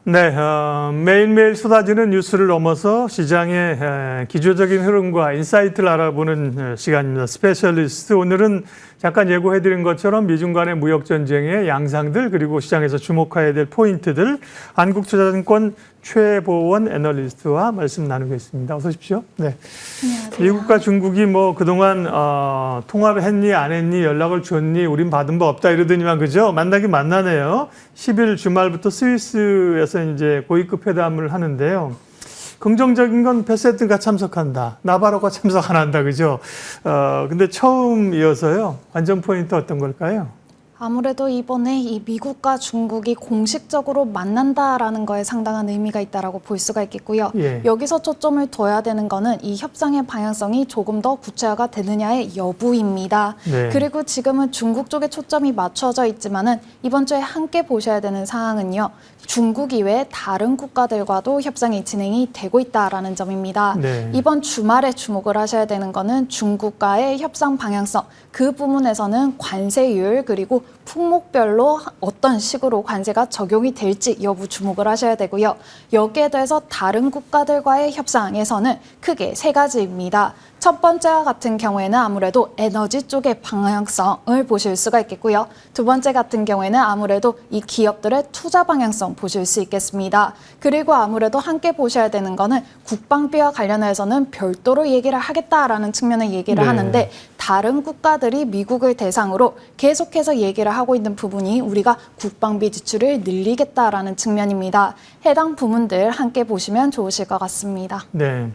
네, 매일매일 쏟아지는 뉴스를 넘어서 시장의 기초적인 흐름과 인사이트를 알아보는 시간입니다. 스페셜리스트, 오늘은 잠깐 예고해드린 것처럼 미중 간의 무역전쟁의 양상들, 그리고 시장에서 주목해야 될 포인트들, 한국투자증권 최보원 애널리스트와 말씀 나누겠습니다. 어서 오십시오. 네. 안녕하세요. 미국과 중국이 그동안 통화를 했니 안 했니, 연락을 줬니, 우린 받은 바 없다 이러더니만, 그죠? 만나긴 만나네요. 10일 주말부터 스위스에서 이제 고위급 회담을 하는데요. 긍정적인 건 베세트가 참석한다, 나바로가 참석 안 한다, 그죠? 근데 처음이어서요. 관전 포인트 어떤 걸까요? 아무래도 이번에 이 미국과 중국이 공식적으로 만난다라는 거에 상당한 의미가 있다라고 볼 수가 있겠고요. 예. 여기서 초점을 둬야 되는 거는 이 협상의 방향성이 조금 더 구체화가 되느냐의 여부입니다. 네. 그리고 지금은 중국 쪽에 초점이 맞춰져 있지만은 이번 주에 함께 보셔야 되는 사항은요. 중국 이외에 다른 국가들과도 협상이 진행이 되고 있다라는 점입니다. 네. 이번 주말에 주목을 하셔야 되는 거는 중국과의 협상 방향성, 그 부분에서는 관세율 그리고 품목별로 어떤 식으로 관세가 적용이 될지 여부 주목을 하셔야 되고요. 여기에 대해서 다른 국가들과의 협상에서는 크게 세 가지입니다. 첫 번째와 같은 경우에는 아무래도 에너지 쪽의 방향성을 보실 수가 있겠고요. 두 번째 같은 경우에는 아무래도 이 기업들의 투자 방향성 보실 수 있겠습니다. 그리고 아무래도 함께 보셔야 되는 거는 국방비와 관련해서는 별도로 얘기를 하겠다라는 측면을 얘기를 네. 하는데, 다른 국가들이 미국을 대상으로 계속해서 얘기를 하고 있는 부분이 우리가 국방비 지출을 늘리겠다라는 측면입니다. 해당 부분들 함께 보시면 좋으실 것 같습니다. 네.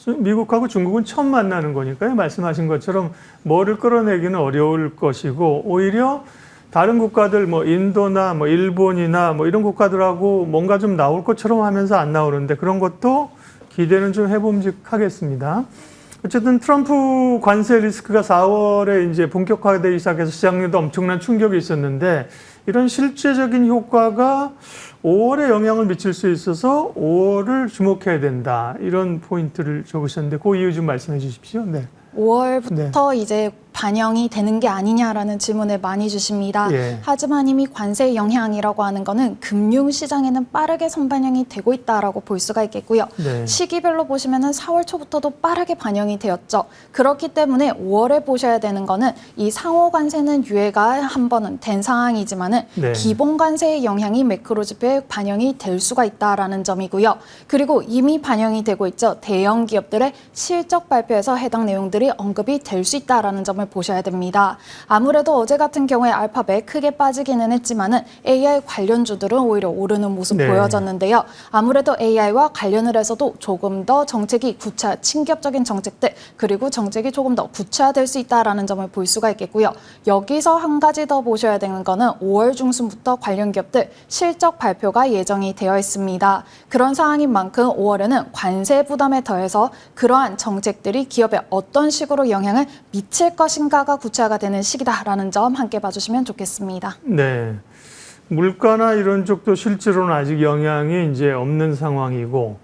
미국하고 중국은 처음 만나는 거니까요. 말씀하신 것처럼 뭐를 끌어내기는 어려울 것이고, 오히려 다른 국가들, 인도나 일본이나 이런 국가들하고 뭔가 좀 나올 것처럼 하면서 안 나오는데, 그런 것도 기대는 좀 해봄직하겠습니다. 어쨌든 트럼프 관세 리스크가 4월에 이제 본격화되기 시작해서 시장에도 엄청난 충격이 있었는데, 이런 실제적인 효과가 5월에 영향을 미칠 수 있어서 5월을 주목해야 된다, 이런 포인트를 적으셨는데 그 이유 좀 말씀해 주십시오. 네. 5월부터 이제 반영이 되는 게 아니냐라는 질문을 많이 주십니다. 예. 하지만 이미 관세 영향이라고 하는 거는 금융시장에는 빠르게 선반영이 되고 있다라고 볼 수가 있겠고요. 네. 시기별로 보시면은 4월 초부터도 빠르게 반영이 되었죠. 그렇기 때문에 5월에 보셔야 되는 거는 이 상호 관세는 유예가 한 번은 된 상황이지만은 네. 기본 관세의 영향이 매크로 지표에 반영이 될 수가 있다라는 점이고요. 그리고 이미 반영이 되고 있죠. 대형 기업들의 실적 발표에서 해당 내용들이 언급이 될 수 있다라는 점을 보셔야 됩니다. 아무래도 어제 같은 경우에 알파벳 크게 빠지기는 했지만은 AI 관련주들은 오히려 오르는 모습 네. 보여졌는데요. 아무래도 AI와 관련을 해서도 조금 더 정책이 친격적인 정책들, 그리고 정책이 조금 더 구체화될 수 있다라는 점을 볼 수가 있겠고요. 여기서 한 가지 더 보셔야 되는 거는 5월 중순부터 관련 기업들 실적 발표가 예정이 되어 있습니다. 그런 상황인 만큼 5월에는 관세 부담에 더해서 그러한 정책들이 기업에 어떤 식으로 영향을 미칠 것인가가 구체화가 되는 시기다라는 점 함께 봐주시면 좋겠습니다. 네. 물가나 이런 쪽도 실제로는 아직 영향이 이제 없는 상황이고,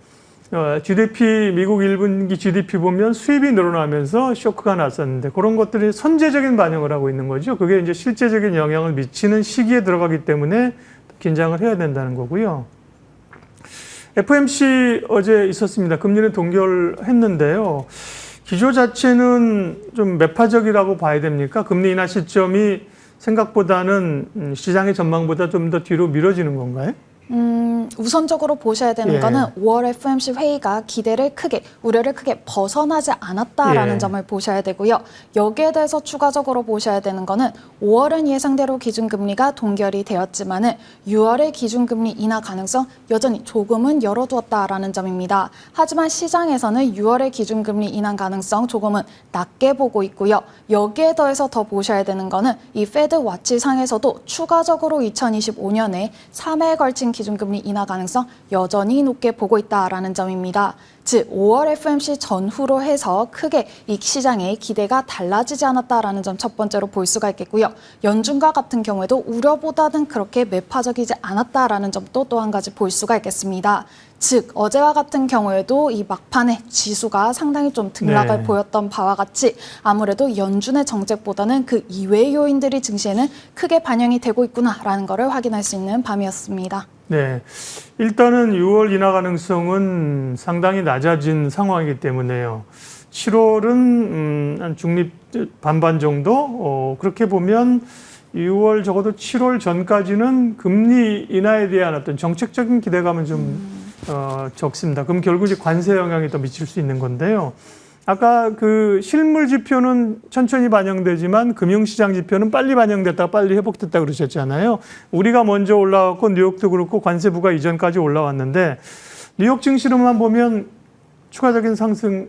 GDP, 미국 1분기 GDP 보면 수입이 늘어나면서 쇼크가 났었는데, 그런 것들이 선제적인 반영을 하고 있는 거죠. 그게 이제 실제적인 영향을 미치는 시기에 들어가기 때문에 긴장을 해야 된다는 거고요. FOMC 어제 있었습니다. 금리는 동결했는데요. 기조 자체는 좀 매파적이라고 봐야 됩니까? 금리 인하 시점이 생각보다는 시장의 전망보다 좀 더 뒤로 미뤄지는 건가요? 우선적으로 보셔야 되는 거는 5월 FOMC 회의가 우려를 크게 벗어나지 않았다라는 점을 보셔야 되고요. 여기에 대해서 추가적으로 보셔야 되는 거는 5월은 예상대로 기준금리가 동결이 되었지만은 6월의 기준금리 인하 가능성 여전히 조금은 열어두었다라는 점입니다. 하지만 시장에서는 6월의 기준금리 인하 가능성 조금은 낮게 보고 있고요. 여기에 더해서 더 보셔야 되는 거는 이 페드 와치 상에서도 추가적으로 2025년에 3회에 걸친 기준금리 인하 가능성 여전히 높게 보고 있다라는 점입니다. 즉 5월 FOMC 전후로 해서 크게 이 시장의 기대가 달라지지 않았다라는 점 첫 번째로 볼 수가 있겠고요. 연준과 같은 경우에도 우려보다는 그렇게 매파적이지 않았다라는 점도 또 한 가지 볼 수가 있겠습니다. 즉 어제와 같은 경우에도 이 막판에 지수가 상당히 좀 등락을 네. 보였던 바와 같이 아무래도 연준의 정책보다는 그 이외의 요인들이 증시에는 크게 반영이 되고 있구나라는 것을 확인할 수 있는 밤이었습니다. 네, 일단은 6월 인하 가능성은 상당히 낮아진 상황이기 때문에요. 7월은 한 중립 반반 정도? 그렇게 보면 6월 적어도 7월 전까지는 금리 인하에 대한 어떤 정책적인 기대감은 좀 적습니다. 그럼 결국 이제 관세 영향이 더 미칠 수 있는 건데요. 아까 그 실물 지표는 천천히 반영되지만 금융시장 지표는 빨리 반영됐다가 빨리 회복됐다 그러셨잖아요. 우리가 먼저 올라왔고 뉴욕도 그렇고 관세부가 이전까지 올라왔는데 뉴욕 증시로만 보면 추가적인 상승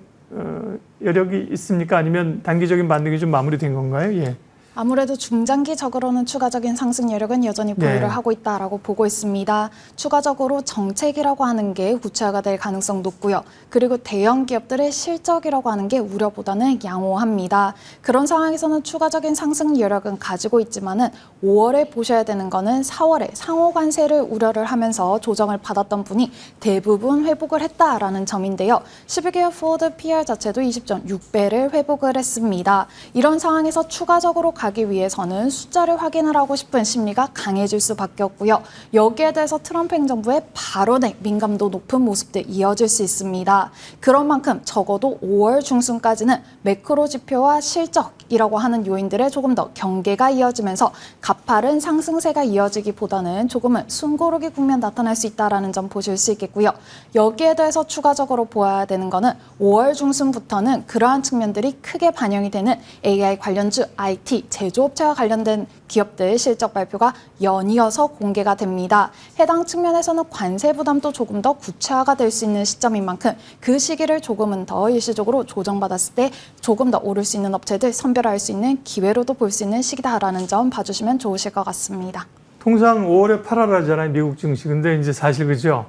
여력이 있습니까? 아니면 단기적인 반등이 좀 마무리된 건가요? 예. 아무래도 중장기적으로는 추가적인 상승 여력은 여전히 보유를 네. 하고 있다라고 보고 있습니다. 추가적으로 정책이라고 하는 게 구체화가 될 가능성 높고요. 그리고 대형 기업들의 실적이라고 하는 게 우려보다는 양호합니다. 그런 상황에서는 추가적인 상승 여력은 가지고 있지만은 5월에 보셔야 되는 거는 4월에 상호 관세를 우려를 하면서 조정을 받았던 분이 대부분 회복을 했다라는 점인데요. 12개월 포워드 PR 자체도 20.6배를 회복을 했습니다. 이런 상황에서 추가적으로 가기 위해서는 숫자를 확인을 하고 싶은 심리가 강해질 수밖에 없고요. 여기에 대해서 트럼프 행정부의 발언에 민감도 높은 모습들 이어질 수 있습니다. 그런 만큼 적어도 5월 중순까지는 매크로 지표와 실적이라고 하는 요인들에 조금 더 경계가 이어지면서 가파른 상승세가 이어지기보다는 조금은 숨고르기 국면 나타날 수 있다는 점 보실 수 있겠고요. 여기에 대해서 추가적으로 보아야 되는 거는 5월 중순부터는 그러한 측면들이 크게 반영이 되는 AI 관련주, IT, 제조업체와 관련된 기업들 실적 발표가 연이어서 공개가 됩니다. 해당 측면에서는 관세 부담도 조금 더 구체화가 될 수 있는 시점인 만큼 그 시기를 조금은 더 일시적으로 조정받았을 때 조금 더 오를 수 있는 업체들 선별할 수 있는 기회로도 볼 수 있는 시기다라는 점 봐주시면 좋으실 것 같습니다. 통상 5월에 8월 하잖아요, 미국 증시. 근데 이제 사실 그죠.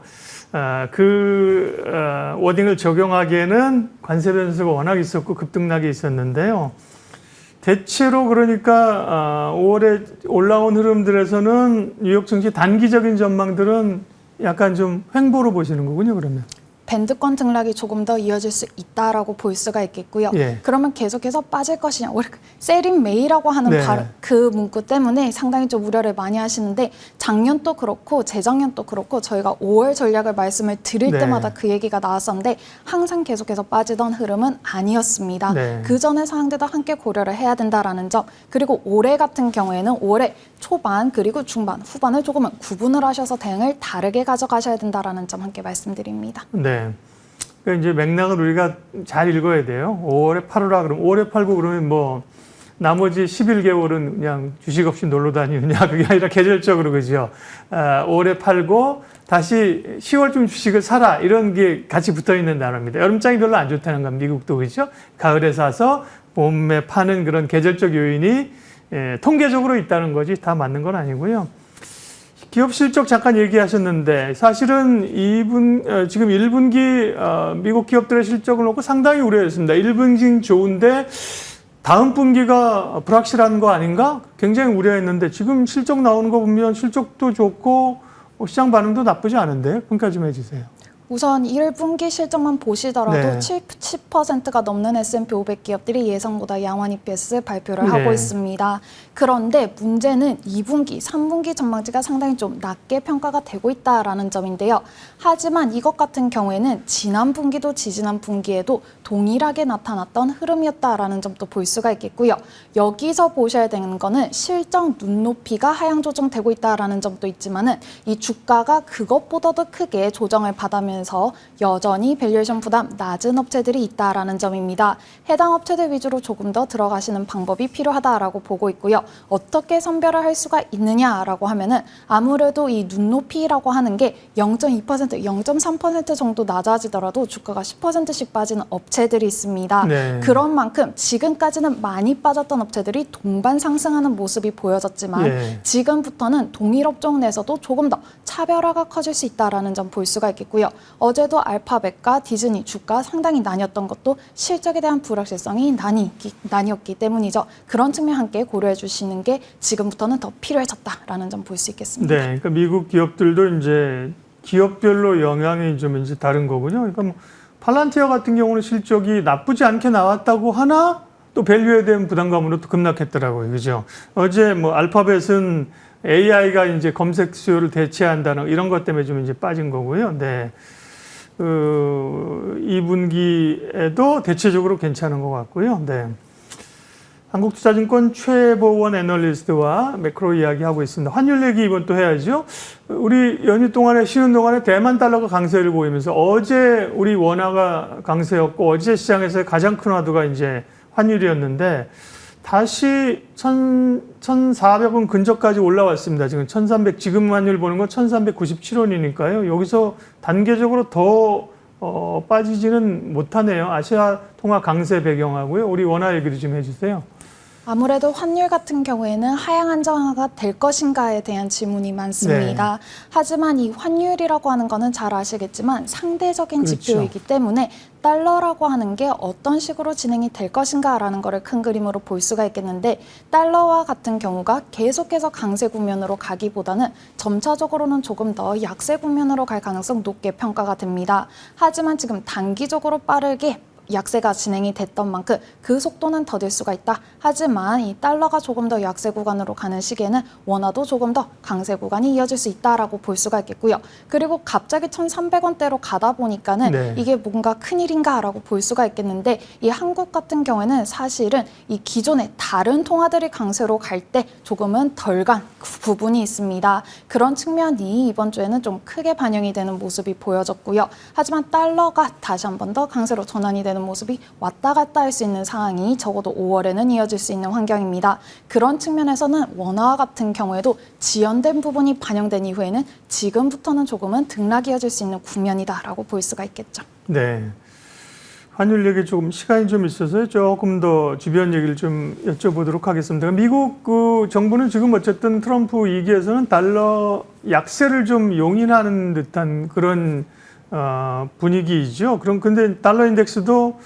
워딩을 적용하기에는 관세 변수가 워낙 있었고 급등락이 있었는데요. 대체로 그러니까 5월에 올라온 흐름들에서는 뉴욕 증시 단기적인 전망들은 약간 좀 횡보로 보시는 거군요, 그러면. 밴드권 등락이 조금 더 이어질 수 있다라고 볼 수가 있겠고요. 예. 그러면 계속해서 빠질 것이냐. 우리 셀인 메이라고 하는 네. 그 문구 때문에 상당히 좀 우려를 많이 하시는데 작년도 그렇고 재작년도 그렇고 저희가 5월 전략을 말씀을 드릴 네. 때마다 그 얘기가 나왔었는데 항상 계속해서 빠지던 흐름은 아니었습니다. 네. 그 전의 상황들도 함께 고려를 해야 된다라는 점. 그리고 올해 같은 경우에는 올해 초반 그리고 중반, 후반을 조금은 구분을 하셔서 대응을 다르게 가져가셔야 된다라는 점 함께 말씀드립니다. 네. 그러니까 이제 맥락을 우리가 잘 읽어야 돼요. 5월에 팔으라 그러면 5월에 팔고 그러면 뭐 나머지 11개월은 그냥 주식 없이 놀러 다니느냐 그게 아니라 계절적으로 그죠. 5월에 팔고 다시 10월쯤 주식을 사라 이런 게 같이 붙어 있는 단어입니다. 여름장이 별로 안 좋다는 건 미국도 그죠. 가을에 사서 봄에 파는 그런 계절적 요인이 통계적으로 있다는 거지 다 맞는 건 아니고요. 기업 실적 잠깐 얘기하셨는데 사실은 지금 1분기 미국 기업들의 실적을 놓고 상당히 우려했습니다. 1분기 좋은데 다음 분기가 불확실한 거 아닌가? 굉장히 우려했는데 지금 실적 나오는 거 보면 실적도 좋고 시장 반응도 나쁘지 않은데 평가 좀 해주세요. 우선 1분기 실적만 보시더라도 네. 70%가 넘는 S&P 500 기업들이 예상보다 양호한 EPS 발표를 네. 하고 있습니다. 그런데 문제는 2분기, 3분기 전망치가 상당히 좀 낮게 평가가 되고 있다라는 점인데요. 하지만 이것 같은 경우에는 지난 분기도 지지난 분기에도 동일하게 나타났던 흐름이었다라는 점도 볼 수가 있겠고요. 여기서 보셔야 되는 거는 실적 눈높이가 하향 조정되고 있다라는 점도 있지만은 이 주가가 그것보다도 크게 조정을 받으면서 여전히 밸류에이션 부담 낮은 업체들이 있다라는 점입니다. 해당 업체들 위주로 조금 더 들어가시는 방법이 필요하다라고 보고 있고요. 어떻게 선별을 할 수가 있느냐라고 하면은 아무래도 이 눈높이라고 하는 게 0.2%, 0.3% 정도 낮아지더라도 주가가 10%씩 빠지는 업체들이 있습니다. 네. 그런 만큼 지금까지는 많이 빠졌던 업체들이 동반 상승하는 모습이 보여졌지만 지금부터는 동일 업종 내에서도 조금 더 차별화가 커질 수 있다라는 점 볼 수가 있겠고요. 어제도 알파벳과 디즈니 주가 상당히 나뉘었던 것도 실적에 대한 불확실성이 나뉘었기 때문이죠. 그런 측면 함께 고려해 주시는 게 지금부터는 더 필요해졌다라는 점 볼 수 있겠습니다. 네, 그러니까 미국 기업들도 이제 기업별로 영향이 좀 이제 다른 거군요. 그러니까 뭐 팔란티어 같은 경우는 실적이 나쁘지 않게 나왔다고 하나 또 밸류에 대한 부담감으로 또 급락했더라고요. 그죠? 어제 뭐 알파벳은 AI가 이제 검색 수요를 대체한다는 이런 것 때문에 좀 이제 빠진 거고요. 네. 2분기에도 대체적으로 괜찮은 것 같고요. 네. 한국투자증권 최보원 애널리스트와 매크로 이야기하고 있습니다. 환율 얘기 이번 또 해야죠. 우리 연휴 동안에 쉬는 동안에 대만 달러가 강세를 보이면서 어제 우리 원화가 강세였고 어제 시장에서 가장 큰 화두가 이제 환율이었는데 다시 1,400원 근처까지 올라왔습니다. 지금 1,300 지금 환율 보는 건 1,397원이니까요. 여기서 단계적으로 더 빠지지는 못하네요. 아시아 통화 강세 배경하고요. 우리 원화 얘기를 좀 해주세요. 아무래도 환율 같은 경우에는 하향 안정화가 될 것인가에 대한 질문이 많습니다. 네. 하지만 이 환율이라고 하는 거는 잘 아시겠지만 상대적인 그렇죠. 지표이기 때문에 달러라고 하는 게 어떤 식으로 진행이 될 것인가라는 거를 큰 그림으로 볼 수가 있겠는데 달러와 같은 경우가 계속해서 강세 국면으로 가기보다는 점차적으로는 조금 더 약세 국면으로 갈 가능성 높게 평가가 됩니다. 하지만 지금 단기적으로 빠르게 약세가 진행이 됐던 만큼 그 속도는 더딜 수가 있다. 하지만 이 달러가 조금 더 약세 구간으로 가는 시기에는 원화도 조금 더 강세 구간이 이어질 수 있다라고 볼 수가 있겠고요. 그리고 갑자기 1,300원대로 가다 보니까는 네. 이게 뭔가 큰일인가라고 볼 수가 있겠는데 이 한국 같은 경우에는 사실은 이 기존의 다른 통화들이 강세로 갈 때 조금은 덜 간 부분이 있습니다. 그런 측면이 이번 주에는 좀 크게 반영이 되는 모습이 보여졌고요. 하지만 달러가 다시 한 번 더 강세로 전환이 되는 모습이 왔다 갔다 할 수 있는 상황이 적어도 5월에는 이어질 수 있는 환경입니다. 그런 측면에서는 원화 같은 경우에도 지연된 부분이 반영된 이후에는 지금부터는 조금은 등락이 이어질 수 있는 국면이다라고 볼 수가 있겠죠. 네. 환율 얘기 조금 시간이 좀 있어서 조금 더 주변 얘기를 좀 여쭤보도록 하겠습니다. 미국 그 정부는 지금 어쨌든 트럼프 2기에서는 달러 약세를 좀 용인하는 듯한 그런 분위기이죠. 그럼 근데 달러 인덱스도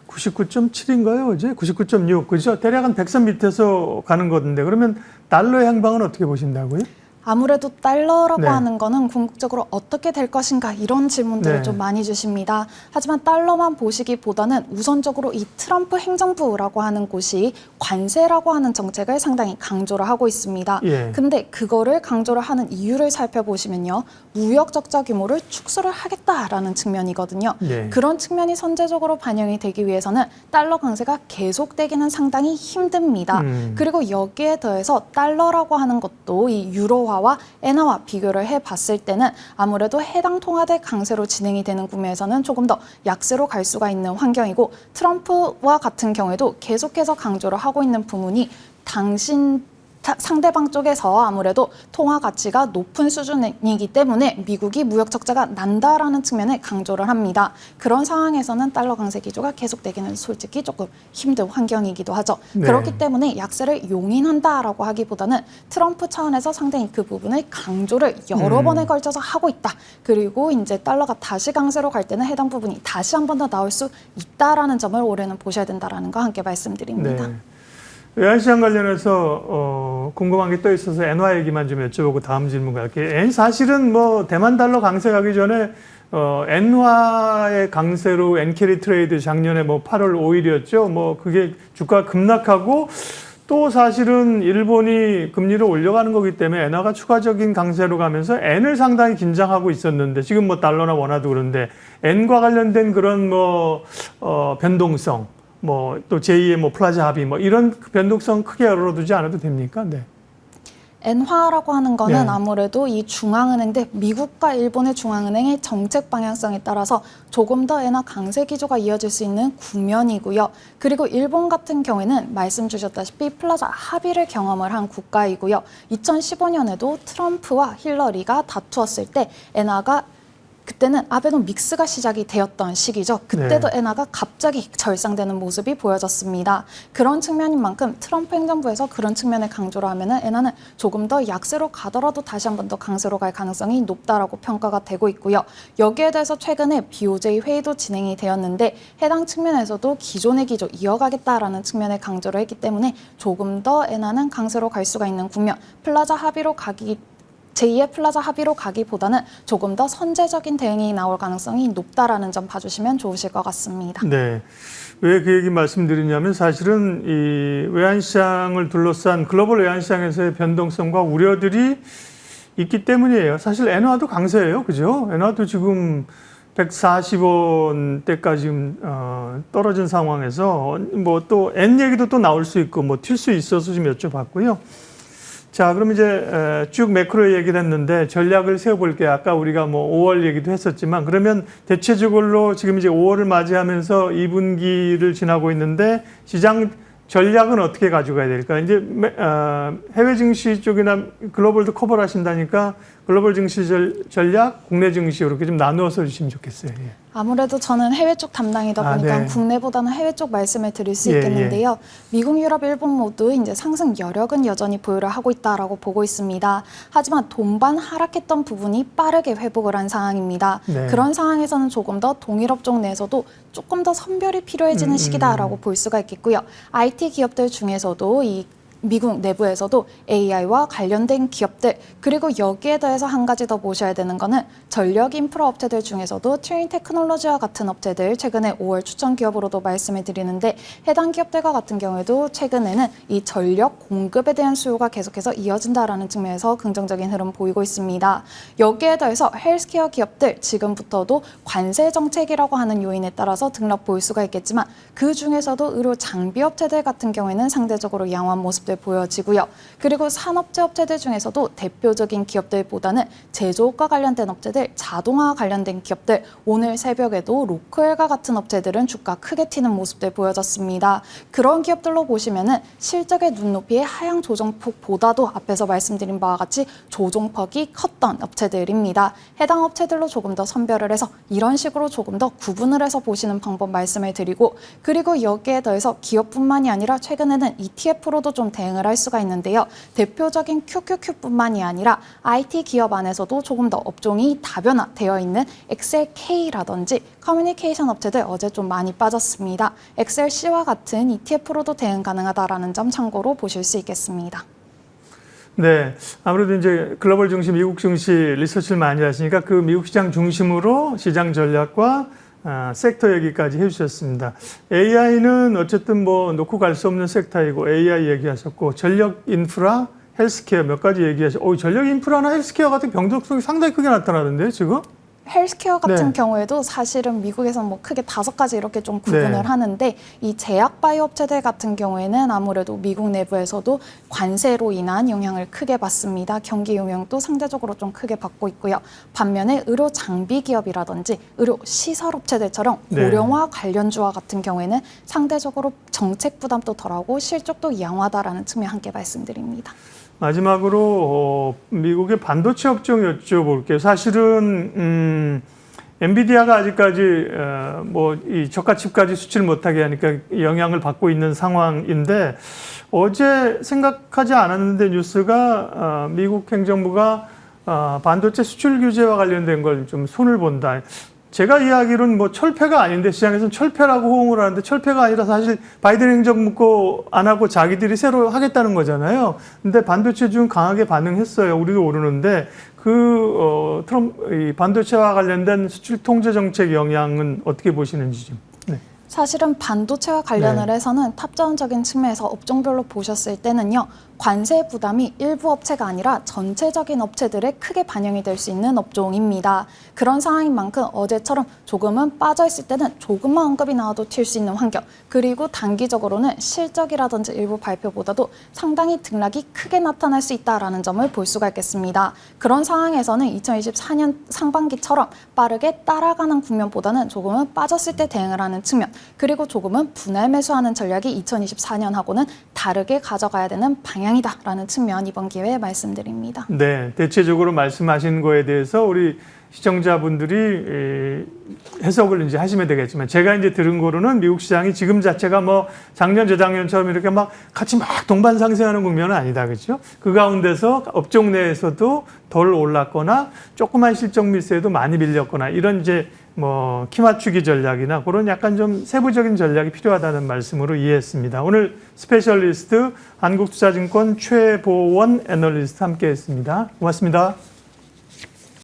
99.7인가요? 어제 99.6 그죠? 대략 한 100선 밑에서 가는 건데 그러면 달러의 향방은 어떻게 보신다고요? 아무래도 달러라고 네. 하는 거는 궁극적으로 어떻게 될 것인가 이런 질문들을 네. 좀 많이 주십니다. 하지만 달러만 보시기보다는 우선적으로 이 트럼프 행정부라고 하는 곳이 관세라고 하는 정책을 상당히 강조를 하고 있습니다. 예. 근데 그거를 강조를 하는 이유를 살펴보시면요. 무역 적자 규모를 축소를 하겠다라는 측면이거든요. 예. 그런 측면이 선제적으로 반영이 되기 위해서는 달러 강세가 계속되기는 상당히 힘듭니다. 그리고 여기에 더해서 달러라고 하는 것도 이 유로화와 엔화와 비교를 해봤을 때는 아무래도 해당 통화대 강세로 진행이 되는 국면에서는 조금 더 약세로 갈 수가 있는 환경이고 트럼프와 같은 경우에도 계속해서 강조를 하고 있는 부분이 상대방 쪽에서 아무래도 통화 가치가 높은 수준이기 때문에 미국이 무역 적자가 난다라는 측면을 강조를 합니다. 그런 상황에서는 달러 강세 기조가 계속되기는 솔직히 조금 힘든 환경이기도 하죠. 네. 그렇기 때문에 약세를 용인한다라고 하기보다는 트럼프 차원에서 상당히 그 부분을 강조를 여러 번에 걸쳐서 하고 있다. 그리고 이제 달러가 다시 강세로 갈 때는 해당 부분이 다시 한 번 더 나올 수 있다라는 점을 올해는 보셔야 된다라는 거 함께 말씀드립니다. 네. 외환시장 관련해서 궁금한 게 또 있어서 엔화 얘기만 좀 여쭤보고 다음 질문 갈게요. 사실은 뭐 대만 달러 강세 가기 전에 엔화의 강세로 엔캐리 트레이드 작년에 뭐 8월 5일이었죠. 뭐 그게 주가 급락하고 또 사실은 일본이 금리를 올려가는 거기 때문에 엔화가 추가적인 강세로 가면서 엔을 상당히 긴장하고 있었는데 지금 뭐 달러나 원화도 그런데 엔과 관련된 그런 뭐 변동성 뭐 또 제2의 뭐 플라자 합의 뭐 이런 변동성 크게 열어두지 않아도 됩니까? 네. 엔화라고 하는 거는 네. 아무래도 이 중앙은행들 미국과 일본의 중앙은행의 정책 방향성에 따라서 조금 더 엔화 강세 기조가 이어질 수 있는 국면이고요. 그리고 일본 같은 경우에는 말씀 주셨다시피 플라자 합의를 경험을 한 국가이고요. 2015년에도 트럼프와 힐러리가 다투었을 때 엔화가 그때는 아베노믹스가 시작이 되었던 시기죠. 그때도 엔화가 갑자기 절상되는 모습이 보여졌습니다. 그런 측면인 만큼 트럼프 행정부에서 그런 측면을 강조를 하면은 엔화는 조금 더 약세로 가더라도 다시 한 번 더 강세로 갈 가능성이 높다라고 평가가 되고 있고요. 여기에 대해서 최근에 BOJ 회의도 진행이 되었는데 해당 측면에서도 기존의 기조 이어가겠다라는 측면에 강조를 했기 때문에 조금 더 엔화는 강세로 갈 수가 있는 국면, 플라자 합의로 가기 제2의 플라자 합의로 가기보다는 조금 더 선제적인 대응이 나올 가능성이 높다라는 점 봐주시면 좋으실 것 같습니다. 네. 왜 그 얘기 말씀드리냐면 사실은 이 외환시장을 둘러싼 글로벌 외환시장에서의 변동성과 우려들이 있기 때문이에요. 사실 엔화도 강세예요. 그죠? 엔화도 지금 140원대까지 떨어진 상황에서 뭐 또 엔 얘기도 또 나올 수 있고 뭐 튈 수 있어서 좀 여쭤봤고요. 자, 그럼 이제 쭉 매크로 얘기를 했는데 전략을 세워볼게요. 아까 우리가 뭐 5월 얘기도 했었지만 그러면 대체적으로 지금 이제 5월을 맞이하면서 2분기를 지나고 있는데 시장 전략은 어떻게 가져가야 될까? 이제 해외 증시 쪽이나 글로벌도 커버를 하신다니까 글로벌 증시 전략, 국내 증시 이렇게 좀 나누어서 주시면 좋겠어요. 예. 아무래도 저는 해외 쪽 담당이다 보니까 네. 국내보다는 해외 쪽 말씀을 드릴 수 있겠는데요. 미국, 유럽, 일본 모두 이제 상승 여력은 여전히 보유를 하고 있다라고 보고 있습니다. 하지만 동반 하락했던 부분이 빠르게 회복을 한 상황입니다. 네. 그런 상황에서는 조금 더 동일업종 내에서도 조금 더 선별이 필요해지는 시기다라고 볼 수가 있겠고요. IT 기업들 중에서도 이 미국 내부에서도 AI와 관련된 기업들, 그리고 여기에 더해서 한 가지 더 보셔야 되는 거는 전력 인프라 업체들 중에서도 트윈 테크놀로지와 같은 업체들 최근에 5월 추천 기업으로도 말씀을 드리는데 해당 기업들과 같은 경우에도 최근에는 이 전력 공급에 대한 수요가 계속해서 이어진다라는 측면에서 긍정적인 흐름 보이고 있습니다. 여기에 더해서 헬스케어 기업들 지금부터도 관세 정책이라고 하는 요인에 따라서 등락 보일 수가 있겠지만 그 중에서도 의료 장비 업체들 같은 경우에는 상대적으로 양호한 모습들 보여지고요. 그리고 산업재 업체들 중에서도 대표적인 기업들보다는 제조업과 관련된 업체들, 자동화 관련된 기업들, 오늘 새벽에도 로크웰과 같은 업체들은 주가 크게 튀는 모습들 보여졌습니다. 그런 기업들로 보시면은 실적의 눈높이의 하향 조정폭보다도 앞에서 말씀드린 바와 같이 조정폭이 컸던 업체들입니다. 해당 업체들로 조금 더 선별을 해서 이런 식으로 조금 더 구분을 해서 보시는 방법 말씀을 드리고, 그리고 여기에 더해서 기업뿐만이 아니라 최근에는 ETF로도 좀 대응을 할 수가 있는데요. 대표적인 QQQ뿐만이 아니라 IT 기업 안에서도 조금 더 업종이 다변화되어 있는 엑셀K라든지 커뮤니케이션 업체들 어제 좀 많이 빠졌습니다. 엑셀C와 같은 ETF로도 대응 가능하다라는 점 참고로 보실 수 있겠습니다. 네, 아무래도 이제 글로벌 증시, 미국 증시 리서치를 많이 하시니까 그 미국 시장 중심으로 시장 전략과 섹터 얘기까지 해주셨습니다. AI는 어쨌든 뭐 놓고 갈 수 없는 섹터이고 AI 얘기하셨고 전력 인프라, 헬스케어 몇 가지 얘기하셨고 전력 인프라나 헬스케어 같은 변동성이 상당히 크게 나타나는데요, 지금? 헬스케어 같은 네. 경우에도 사실은 미국에서는 뭐 크게 5가지 이렇게 좀 구분을 네. 하는데 이 제약 바이오 업체들 같은 경우에는 아무래도 미국 내부에서도 관세로 인한 영향을 크게 받습니다. 경기 영향도 상대적으로 좀 크게 받고 있고요. 반면에 의료 장비 기업이라든지 의료 시설 업체들처럼 네. 고령화 관련주와 같은 경우에는 상대적으로 정책 부담도 덜하고 실적도 양호하다라는 측면 함께 말씀드립니다. 마지막으로 미국의 반도체 업종 여쭤볼게요. 사실은 엔비디아가 아직까지 뭐 이 저가 칩까지 수출 못하게 하니까 영향을 받고 있는 상황인데 어제 생각하지 않았는데 뉴스가 미국 행정부가 반도체 수출 규제와 관련된 걸 좀 손을 본다. 제가 이야기로는 뭐 철폐가 아닌데 시장에서는 철폐라고 호응을 하는데 철폐가 아니라 사실 바이든 행정부 안 하고 자기들이 새로 하겠다는 거잖아요. 근데 반도체 중 강하게 반응했어요. 우리도 오르는데 이 반도체와 관련된 수출 통제 정책 영향은 어떻게 보시는지 좀. 네. 사실은 반도체와 관련을 해서는 탑자원적인 측면에서 업종별로 보셨을 때는요. 관세 부담이 일부 업체가 아니라 전체적인 업체들에 크게 반영이 될 수 있는 업종입니다. 그런 상황인 만큼 어제처럼 조금은 빠져있을 때는 조금만 언급이 나와도 튈 수 있는 환경, 그리고 단기적으로는 실적이라든지 일부 발표보다도 상당히 등락이 크게 나타날 수 있다는 점을 볼 수가 있겠습니다. 그런 상황에서는 2024년 상반기처럼 빠르게 따라가는 국면보다는 조금은 빠졌을 때 대응을 하는 측면, 그리고 조금은 분할 매수하는 전략이 2024년하고는 다르게 가져가야 되는 방향이다라는 측면 이번 기회에 말씀드립니다. 네, 대체적으로 말씀하신 거에 대해서 우리 시청자분들이 해석을 이제 하시면 되겠지만, 제가 이제 들은 거로는 미국 시장이 지금 자체가 뭐 작년, 재작년처럼 이렇게 막 같이 막 동반 상승하는 국면은 아니다, 그렇죠? 그 가운데서 업종 내에서도 덜 올랐거나 조그만 실적 밀세에도 많이 밀렸거나 이런 이제 뭐 키 맞추기 전략이나 그런 약간 좀 세부적인 전략이 필요하다는 말씀으로 이해했습니다. 오늘 스페셜리스트 한국투자증권 최보원 애널리스트 함께했습니다. 고맙습니다.